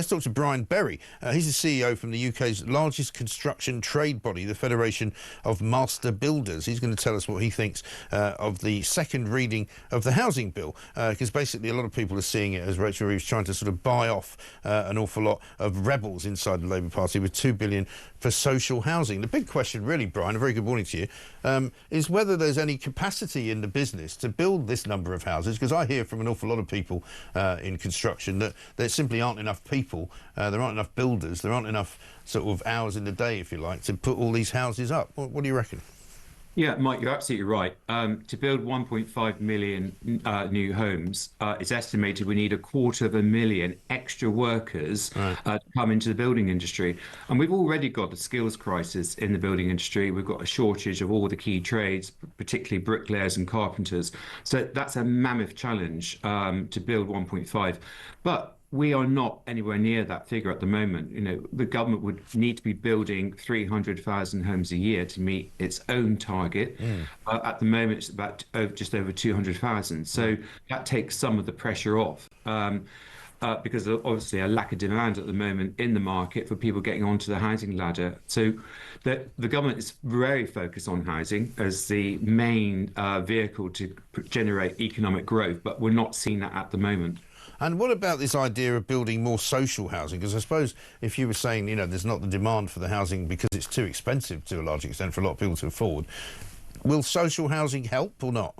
Let's talk to Brian Berry. He's the CEO from the UK's largest construction trade body, the Federation of Master Builders. He's going to tell us what he thinks of the second reading of the housing bill, because basically a lot of people are seeing it as Rachel Reeves trying to sort of buy off an awful lot of rebels inside the Labour Party with £2 billion for social housing. The big question really, Brian, a very good morning to you, is whether there's any capacity in the business to build this number of houses, because I hear from an awful lot of people in construction that there simply aren't enough people, there aren't enough builders, there aren't enough sort of hours in the day, if you like, to put all these houses up. What do you reckon? Yeah, Mike, you're absolutely right. To build 1.5 million new homes, it's estimated we need 250,000 extra workers to come into the building industry. And we've already got a skills crisis in the building industry. We've got a shortage of all the key trades, particularly bricklayers and carpenters. So that's a mammoth challenge to build 1.5. But we are not anywhere near that figure at the moment. You know, the government would need to be building 300,000 homes a year to meet its own target. At the moment, it's about just over 200,000. So that takes some of the pressure off. Because there's obviously a lack of demand at the moment in the market for people getting onto the housing ladder. So the government is very focused on housing as the main vehicle to generate economic growth, but we're not seeing that at the moment. And what about this idea of building more social housing? Because I suppose if you were saying, you know, there's not the demand for the housing because it's too expensive to a large extent for a lot of people to afford, will social housing help or not?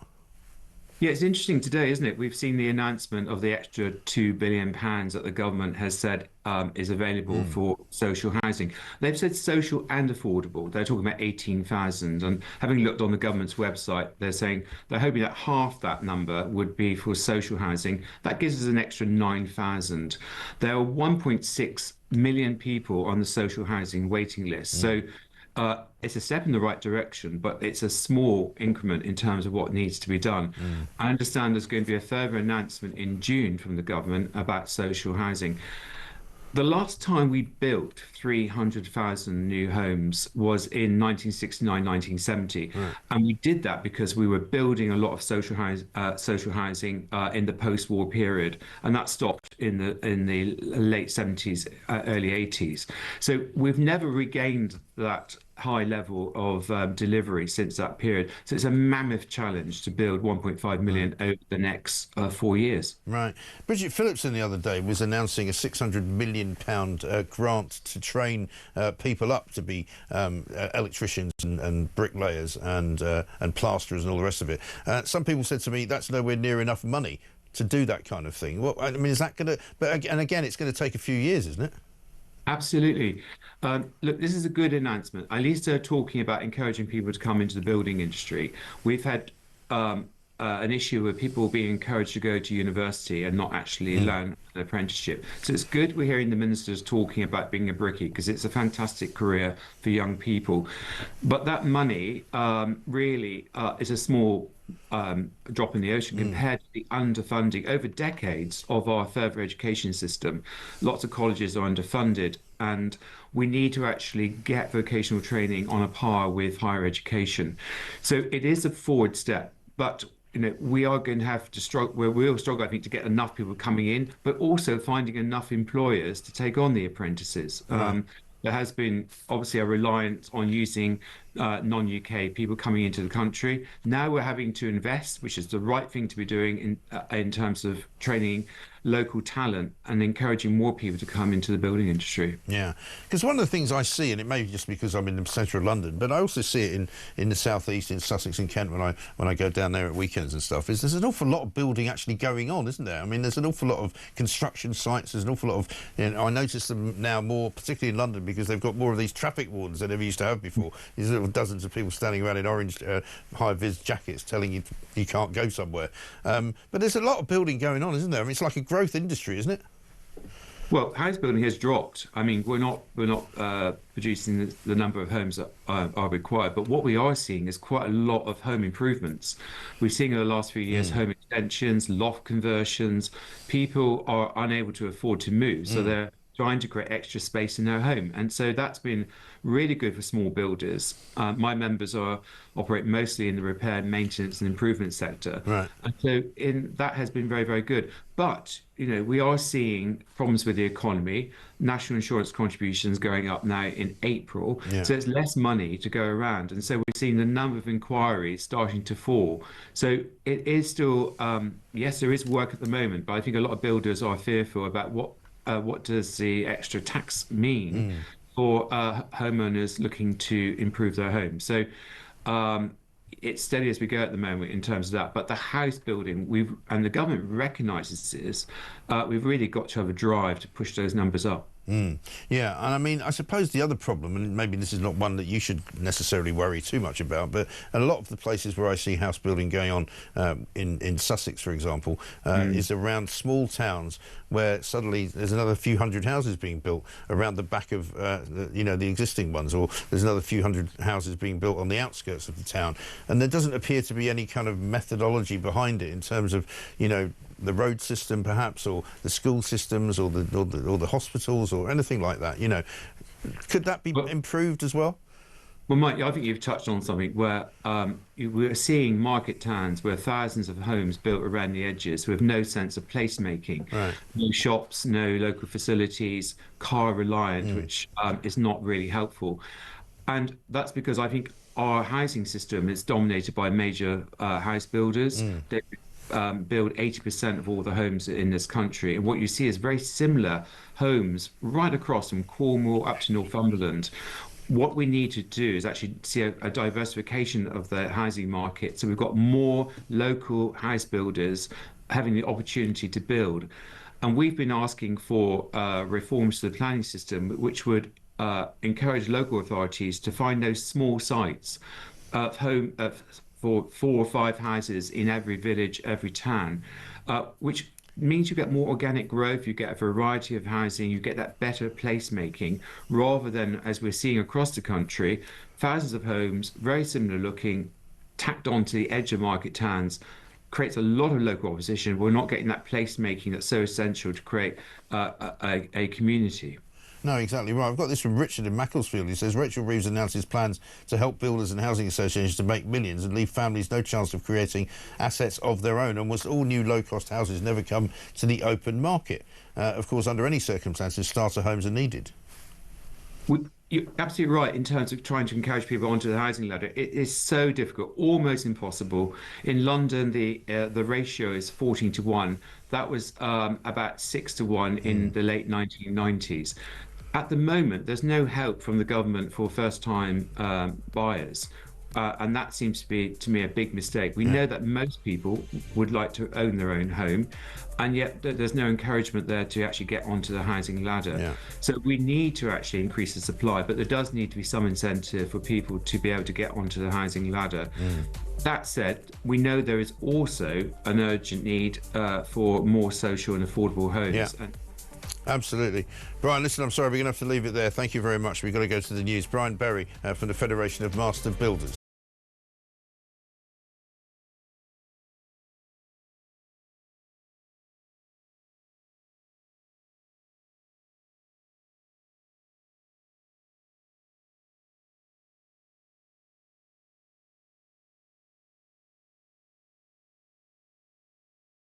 Yeah, it's interesting today, isn't it? We've seen the announcement of the extra £2 billion that the government has said is available for social housing. They've said social and affordable. They're talking about 18,000. And having looked on the government's website, they're saying they're hoping that half that number would be for social housing. That gives us an extra 9,000. There are 1.6 million people on the social housing waiting list. So it's a step in the right direction, but it's a small increment in terms of what needs to be done. I understand there's going to be a further announcement in June from the government about social housing. The last time we built 300,000 new homes was in 1969, 1970. And we did that because we were building a lot of social housing in the post-war period. And that stopped in the late 70s, early 80s. So we've never regained that high level of delivery since that period. So it's a mammoth challenge to build 1.5 million over the next 4 years. Right. Bridget Phillipson the other day was announcing a £600 million grant to train people up to be electricians and bricklayers and plasterers and all the rest of it. Some people said to me that's nowhere near enough money to do that kind of thing. Well, I mean, is that going to... But and again, it's going to take a few years, isn't it? Absolutely. Look, this is a good announcement. At least they're talking about encouraging people to come into the building industry. We've had an issue where people being encouraged to go to university and not actually learn an apprenticeship. So it's good we're hearing the ministers talking about being a brickie, because it's a fantastic career for young people. But that money really is a small drop in the ocean compared to the underfunding over decades of our further education system. Lots of colleges are underfunded, and we need to actually get vocational training on a par with higher education. So it is a forward step, but you know, we are going to have to struggle. We'll struggle, I think, to get enough people coming in, but also finding enough employers to take on the apprentices. There has been obviously a reliance on using non-UK people coming into the country. Now we're having to invest, which is the right thing to be doing in terms of training local talent and encouraging more people to come into the building industry. Yeah, because one of the things I see, and it may be just because I'm in the centre of London, but I also see it in the southeast, in Sussex and Kent, when I go down there at weekends and stuff, is there's an awful lot of building actually going on, isn't there? I mean, there's an awful lot of construction sites, there's an awful lot of, you know, I notice them now more, particularly in London, because they've got more of these traffic wardens than they ever used to have before. These little dozens of people standing around in orange high-vis jackets telling you you can't go somewhere. But there's a lot of building going on, isn't there? I mean, it's like a growth industry, isn't it? Well, house building has dropped. I mean, we're not producing the number of homes that are required, but what we are seeing is quite a lot of home improvements. We've seen in the last few years home extensions, loft conversions. People are unable to afford to move, so they're trying to create extra space in their home. And so that's been really good for small builders. My members operate mostly in the repair, maintenance, and improvement sector. Right. And so that has been very, very good. But, we are seeing problems with the economy, national insurance contributions going up now in April. Yeah. So it's less money to go around. And so we're seeing the number of inquiries starting to fall. So it is still, yes, there is work at the moment, but I think a lot of builders are fearful about what does the extra tax mean for homeowners looking to improve their homes. So it's steady as we go at the moment in terms of that. But the house building, and the government recognises this, we've really got to have a drive to push those numbers up. Yeah, and I mean, I suppose the other problem, and maybe this is not one that you should necessarily worry too much about, but a lot of the places where I see house building going on in Sussex, for example, is around small towns where suddenly there's another few hundred houses being built around the back of the existing ones, or there's another few hundred houses being built on the outskirts of the town, and there doesn't appear to be any kind of methodology behind it in terms of the road system, perhaps, or the school systems, or the hospitals, or anything like that. Could that be improved as well? Well, Mike, I think you've touched on something where we're seeing market towns where thousands of homes built around the edges with no sense of placemaking, Right. no shops, no local facilities, car reliant, which is not really helpful. And that's because I think our housing system is dominated by major house builders. They build 80% of all the homes in this country. And what you see is very similar homes right across from Cornwall up to Northumberland. What we need to do is actually see a diversification of the housing market. So we've got more local house builders having the opportunity to build. And we've been asking for reforms to the planning system, which would encourage local authorities to find those small sites of for 4 or 5 houses in every village, every town, which means you get more organic growth, you get a variety of housing, you get that better placemaking, rather than, as we're seeing across the country, thousands of homes, very similar looking, tacked onto the edge of market towns, creates a lot of local opposition. We're not getting that placemaking that's so essential to create a community. No, exactly right. I've got this from Richard in Macclesfield. He says, Rachel Reeves announces plans to help builders and housing associations to make millions and leave families no chance of creating assets of their own. Almost all new low-cost houses never come to the open market. Of course, under any circumstances, starter homes are needed. You're absolutely right in terms of trying to encourage people onto the housing ladder. It is so difficult, almost impossible. In London, the ratio is 14 to 1. That was about 6 to 1 in the late 1990s. At the moment, there's no help from the government for first-time buyers. And that seems to be, to me, a big mistake. We know that most people would like to own their own home, and yet there's no encouragement there to actually get onto the housing ladder. Yeah. So we need to actually increase the supply, but there does need to be some incentive for people to be able to get onto the housing ladder. That said, we know there is also an urgent need for more social and affordable homes. Yeah. Absolutely. Brian, listen, I'm sorry, we're going to have to leave it there. Thank you very much. We've got to go to the news. Brian Berry from the Federation of Master Builders.